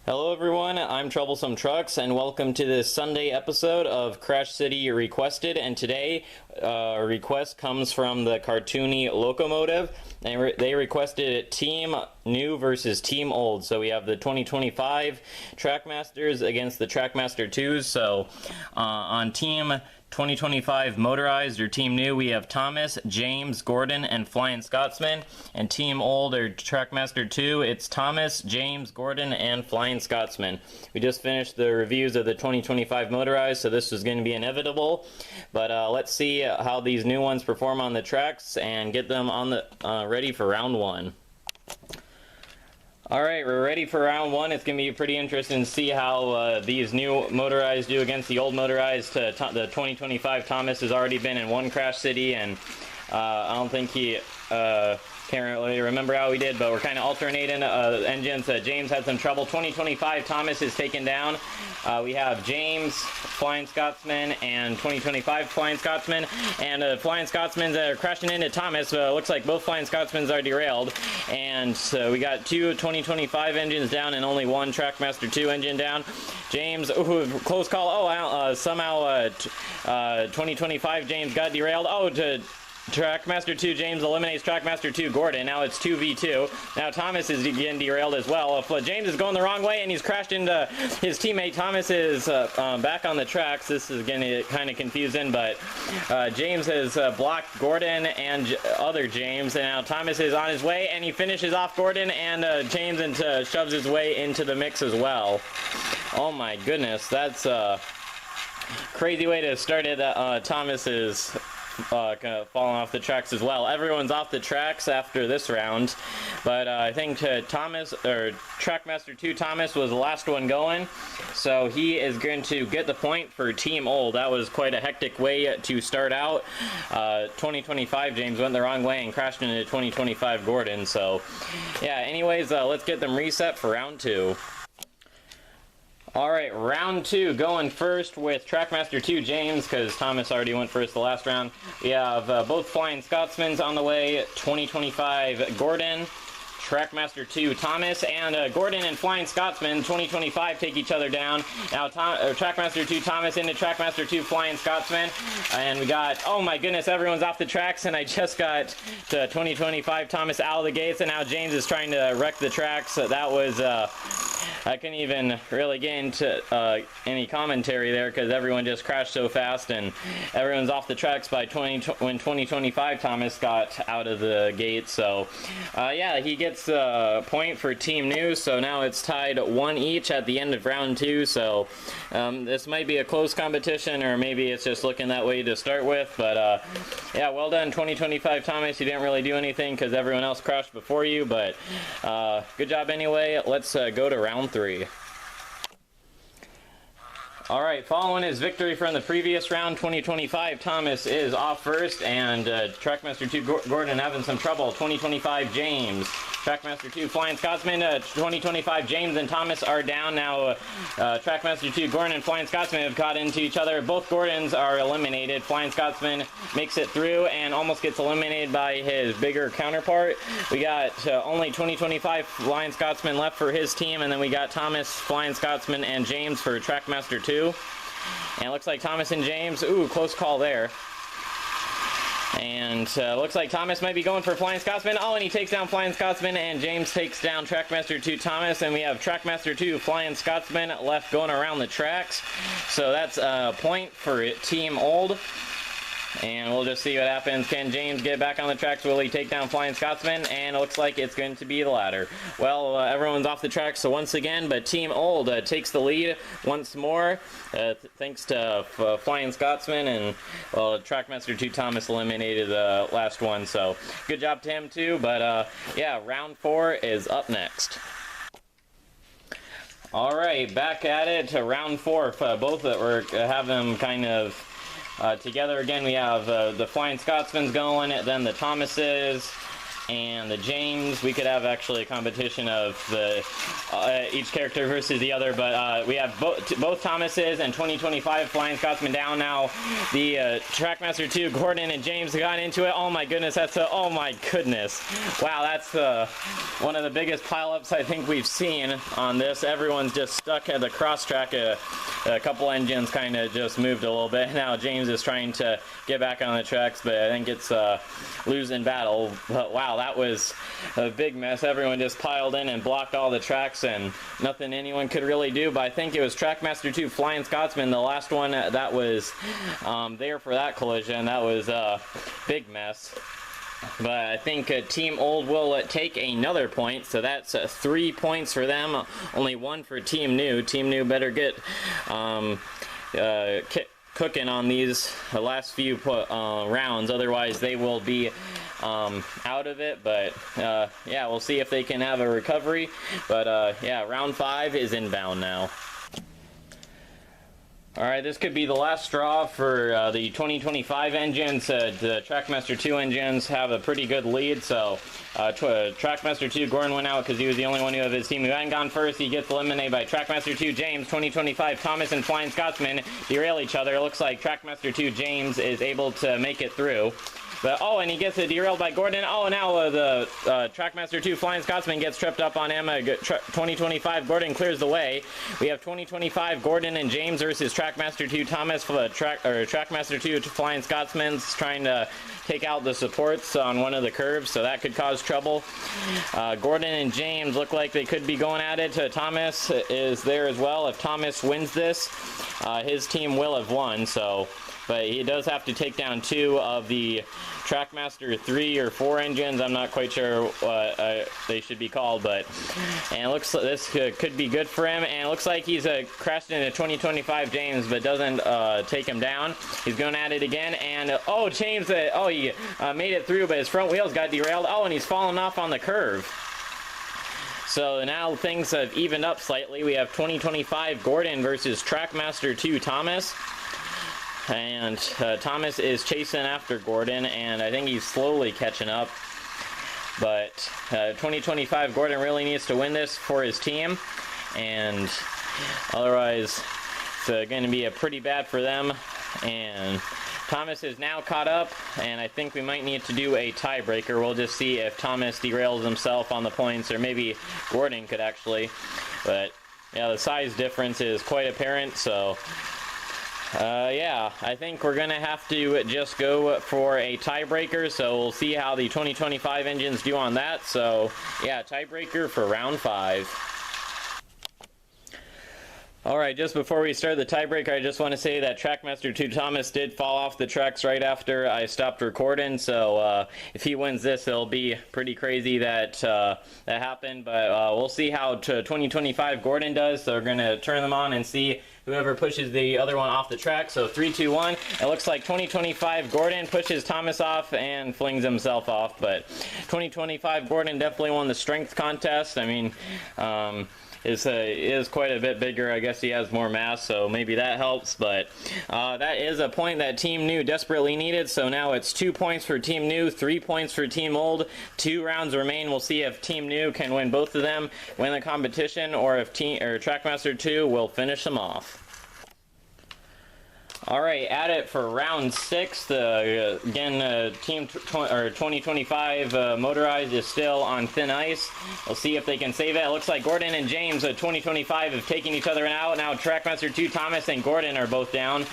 Hello everyone, I'm Troublesome Trucks, and welcome to this Sunday episode of Crash City Requested. And today, a request comes from the Cartoony Locomotive. They requested Team New versus Team Old. So we have the 2025 Trackmasters against the Trackmaster 2s. So on Team 2025 Motorized, or Team New, we have Thomas, James, Gordon, and Flying Scotsman. And Team Old, or Trackmaster 2, it's Thomas, James, Gordon, and Flying Scotsman. We just finished the reviews of the 2025 Motorized, so this was going to be inevitable. But let's see how these new ones perform on the tracks and get them on the ready for round one. Alright, we're ready for round one. It's going to be pretty interesting to see how these new Motorized do against the old Motorized. The 2025 Thomas has already been in one Crash City, and I don't think he can't really remember how he did, but we're kind of alternating engines. James had some trouble. 2025 Thomas is taken down. We have James, Flying Scotsman, and 2025 Flying Scotsman. And Flying Scotsmans are crashing into Thomas. Looks like both Flying Scotsmans are derailed. And we got two 2025 engines down and only one Trackmaster 2 engine down. James, ooh, close call. Oh, somehow 2025 James got derailed. Oh, Trackmaster 2 James eliminates Trackmaster 2 Gordon. Now it's 2v2. Now Thomas is getting derailed as well. If James is going the wrong way and he's crashed into his teammate, Thomas is back on the tracks. This is getting kind of confusing, but James has blocked Gordon and other James, and now Thomas is on his way, and he finishes off Gordon and James and shoves his way into the mix as well. Oh my goodness, that's a crazy way to start it. Thomas is kind of falling off the tracks as well. Everyone's off the tracks after this round, but I think Thomas, or Trackmaster 2 Thomas, was the last one going, so he is going to get the point for Team Old. That was quite a hectic way to start out. 2025 James went the wrong way and crashed into 2025 Gordon, so yeah, anyways, let's get them reset for round two. Alright, round two, going first with Trackmaster 2 James, because Thomas already went first the last round. We have both Flying Scotsmans on the way, 2025 Gordon, Trackmaster 2 Thomas, and Gordon and Flying Scotsman 2025 take each other down. Now Trackmaster 2 Thomas into Trackmaster 2 Flying Scotsman, and we got, oh my goodness, everyone's off the tracks, and I just got to 2025 Thomas out of the gates, and now James is trying to wreck the tracks. So that was I couldn't even really get into any commentary there because everyone just crashed so fast, and everyone's off the tracks by when 2025 Thomas got out of the gate. So yeah, he gets a point for Team New, so now it's tied 1 each at the end of round two. So this might be a close competition, or maybe it's just looking that way to start with, but yeah, well done 2025 Thomas. You didn't really do anything because everyone else crashed before you, but good job anyway. Let's go to round three. Alright, following his victory from the previous round, 2025 Thomas is off first, and Trackmaster 2 Gordon having some trouble. 2025 James, Trackmaster 2 Flying Scotsman, 2025 James and Thomas are down now. Trackmaster 2 Gordon and Flying Scotsman have caught into each other. Both Gordons are eliminated. Flying Scotsman makes it through and almost gets eliminated by his bigger counterpart. We got only 2025 Flying Scotsman left for his team, and then we got Thomas, Flying Scotsman, and James for Trackmaster 2. And it looks like Thomas and James, ooh, close call there. And looks like Thomas might be going for Flying Scotsman. Oh, and he takes down Flying Scotsman, and James takes down Trackmaster 2 Thomas, and we have Trackmaster 2 Flying Scotsman left going around the tracks. So that's a point for Team Old. And we'll just see what happens. Can James get back on the tracks? Will he take down Flying Scotsman? And it looks like it's going to be the latter. Well, everyone's off the tracks, so once again, but Team Old takes the lead once more, thanks to Flying Scotsman, and well, Trackmaster 2 Thomas eliminated the last one, so good job to him too. But yeah, round four is up next. Alright, back at it to round four. Both that were have them kind of together again. We have the Flying Scotsman's going, then the Thomases, and the James. We could have actually a competition of the each character versus the other, but we have both Thomases and 2025 Flying Scotsman down now. The Trackmaster 2, Gordon and James got into it. Oh my goodness, oh my goodness. Wow, that's one of the biggest pileups I think we've seen on this. Everyone's just stuck at the cross track. A couple engines kind of just moved a little bit. Now James is trying to get back on the tracks, but I think it's losing battle. But wow, that was a big mess. Everyone just piled in and blocked all the tracks, and nothing anyone could really do. But I think it was Trackmaster 2 Flying Scotsman, the last one that was there for that collision. That was a big mess. But I think Team Old will take another point, so that's 3 points for them, only 1 for Team New. Team New better get cooking on these last few rounds, otherwise they will be out of it. But yeah, we'll see if they can have a recovery. But yeah, round 5 is inbound now. Alright, this could be the last straw for the 2025 engines. The Trackmaster 2 engines have a pretty good lead, so Trackmaster 2, Gordon went out because he was the only one of his team who hadn't gone first. He gets eliminated by Trackmaster 2, James. 2025 Thomas and Flying Scotsman derail each other. It looks like Trackmaster 2, James is able to make it through. But, oh, and he gets derailed by Gordon. Oh, now the Trackmaster 2 Flying Scotsman gets tripped up on him. 2025 Gordon clears the way. We have 2025 Gordon and James versus Trackmaster 2 Thomas. Trackmaster 2 Flying Scotsman's trying to take out the supports on one of the curves, so that could cause trouble. Gordon and James look like they could be going at it. Thomas is there as well. If Thomas wins this, his team will have won, so... But he does have to take down 2 of the Trackmaster 3 or 4 engines. I'm not quite sure what they should be called, but and it looks like this could be good for him. And it looks like he's crashed into 2025 James, but doesn't take him down. He's going at it again, and oh, James! He made it through, but his front wheels got derailed. Oh, and he's fallen off on the curve. So now things have evened up slightly. We have 2025 Gordon versus Trackmaster 2 Thomas. And Thomas is chasing after Gordon, and I think he's slowly catching up. But 2025 Gordon really needs to win this for his team, and otherwise it's going to be pretty bad for them. And Thomas is now caught up, and I think we might need to do a tiebreaker. We'll just see if Thomas derails himself on the points, or maybe Gordon could actually. But yeah, the size difference is quite apparent, so... yeah, I think we're going to have to just go for a tiebreaker, so we'll see how the 2025 engines do on that. So, yeah, tiebreaker for round 5. Alright, just before we start the tiebreaker, I just want to say that Trackmaster 2 Thomas did fall off the tracks right after I stopped recording, so if he wins this, it'll be pretty crazy that that happened. But we'll see how 2025 Gordon does, so we're going to turn them on and see whoever pushes the other one off the track. So 3, 2, 1. It looks like 2025 Gordon pushes Thomas off and flings himself off, but 2025 Gordon definitely won the strength contest. I mean, is quite a bit bigger. I guess he has more mass, so maybe that helps. But that is a point that Team New desperately needed. So now it's 2 points for Team New, 3 points for Team Old. 2 rounds remain. We'll see if Team New can win both of them, win the competition, or if Trackmaster 2 will finish them off. Alright, at it for round 6. Again, Team 2025 Motorized is still on thin ice. We'll see if they can save it. It looks like Gordon and James, 2025, have taken each other out. Now Trackmaster 2 Thomas and Gordon are both down.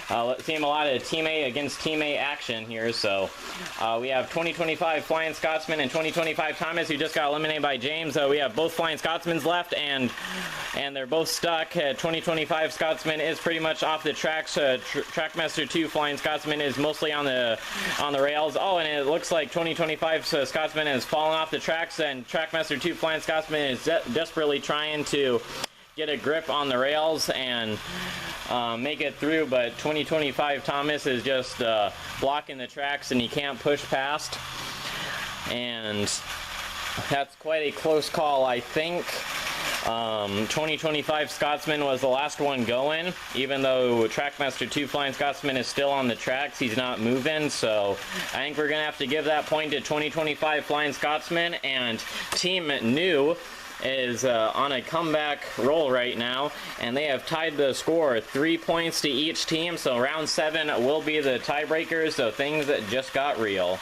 Let's see a lot of Team A against Team A action here. So we have 2025 Flying Scotsman and 2025 Thomas, who just got eliminated by James. We have both Flying Scotsmans left, and they're both stuck. 2025 Scotsman is pretty much off the tracks. Trackmaster 2 Flying Scotsman is mostly on the rails. Oh, and it looks like 2025 Scotsman has fallen off the tracks, and Trackmaster 2 Flying Scotsman is desperately trying to get a grip on the rails and make it through, but 2025 Thomas is just blocking the tracks, and he can't push past. And that's quite a close call, I think. 2025 Scotsman was the last one going. Even though Trackmaster 2 Flying Scotsman is still on the tracks, he's not moving, so I think we're gonna have to give that point to 2025 Flying Scotsman. And Team New is on a comeback roll right now, and they have tied the score 3 points to each team, so round 7 will be the tiebreakers, so things that just got real.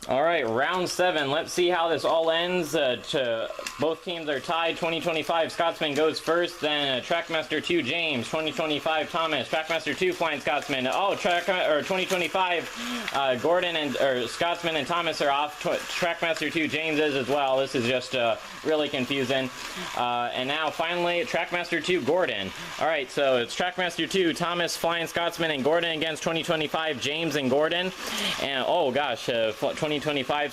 Alright, round 7. Let's see how this all ends. Both teams are tied. 2025 Scotsman goes first, then Trackmaster 2 James, 2025 Thomas, Trackmaster 2 Flying Scotsman. Oh, 2025 Gordon and Scotsman and Thomas are off. Trackmaster 2 James is as well. This is just really confusing. And now finally Trackmaster 2 Gordon. Alright, so it's Trackmaster 2 Thomas, Flying Scotsman, and Gordon against 2025 James and Gordon. And oh gosh, 2025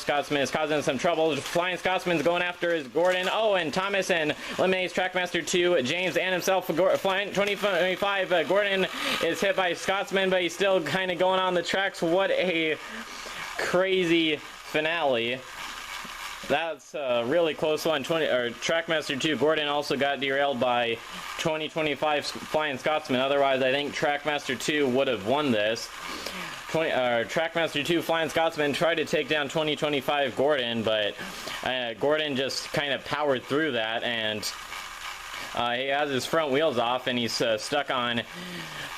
Scotsman is causing some trouble. Flying Scotsman's going after his Gordon. Oh, and Thomas and eliminates Trackmaster 2 James and himself. Flying 2025 Gordon is hit by Scotsman, but he's still kind of going on the tracks. What a crazy finale. That's a really close one. Trackmaster 2 Gordon also got derailed by 2025 Flying Scotsman. Otherwise, I think Trackmaster 2 would have won this. Trackmaster 2 Flying Scotsman tried to take down 2025 Gordon, but Gordon just kind of powered through that, and he has his front wheels off, and he's stuck on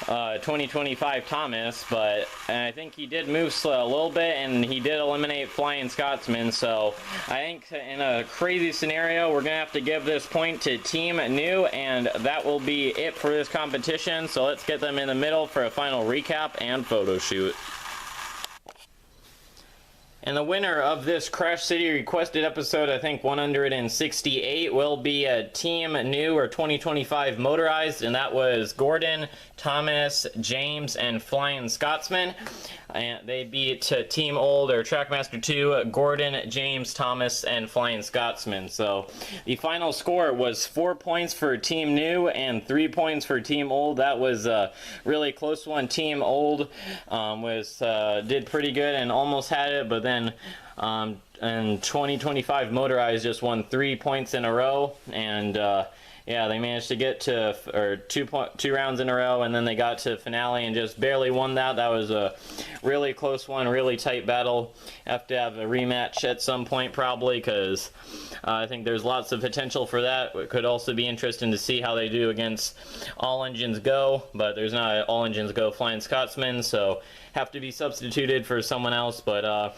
2025 Thomas, but I think he did move slow a little bit, and he did eliminate Flying Scotsman. So I think in a crazy scenario, we're gonna have to give this point to Team New, and that will be it for this competition. So let's get them in the middle for a final recap and photo shoot. And the winner of this Crash City requested episode, I think 168, will be a Team New or 2025 Motorized, and that was Gordon, Thomas, James, and Flying Scotsman. And they beat Team Old or Trackmaster 2, Gordon, James, Thomas, and Flying Scotsman. So the final score was 4 points for Team New and 3 points for Team Old. That was a really close one. Team Old did pretty good and almost had it, but then and 2025 Motorized just won 3 points in a row, and yeah, they managed to get to two rounds in a row, and then they got to finale and just barely won that. That was a really close one, really tight battle. Have to have a rematch at some point probably, because I think there's lots of potential for that. It could also be interesting to see how they do against All Engines Go, but there's not an All Engines Go Flying Scotsman, so have to be substituted for someone else. But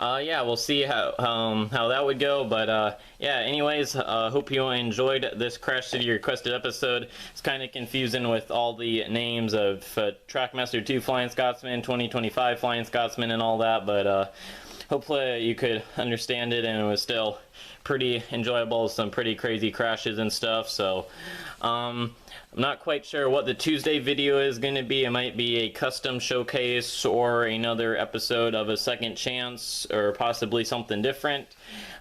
yeah, we'll see how that would go, but yeah, anyways, hope you enjoyed this Crash City requested episode. It's kind of confusing with all the names of Trackmaster 2 Flying Scotsman, 2025 Flying Scotsman, and all that, but hopefully you could understand it, and it was still pretty enjoyable, some pretty crazy crashes and stuff. So I'm not quite sure what the Tuesday video is going to be. It might be a custom showcase or another episode of A Second Chance, or possibly something different.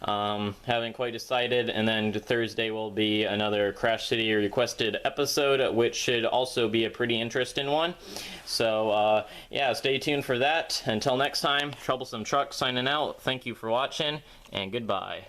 Haven't quite decided. And then Thursday will be another Crash City requested episode, which should also be a pretty interesting one. So yeah, stay tuned for that. Until next time, Troublesome Truck signing out. Thank you for watching, and goodbye.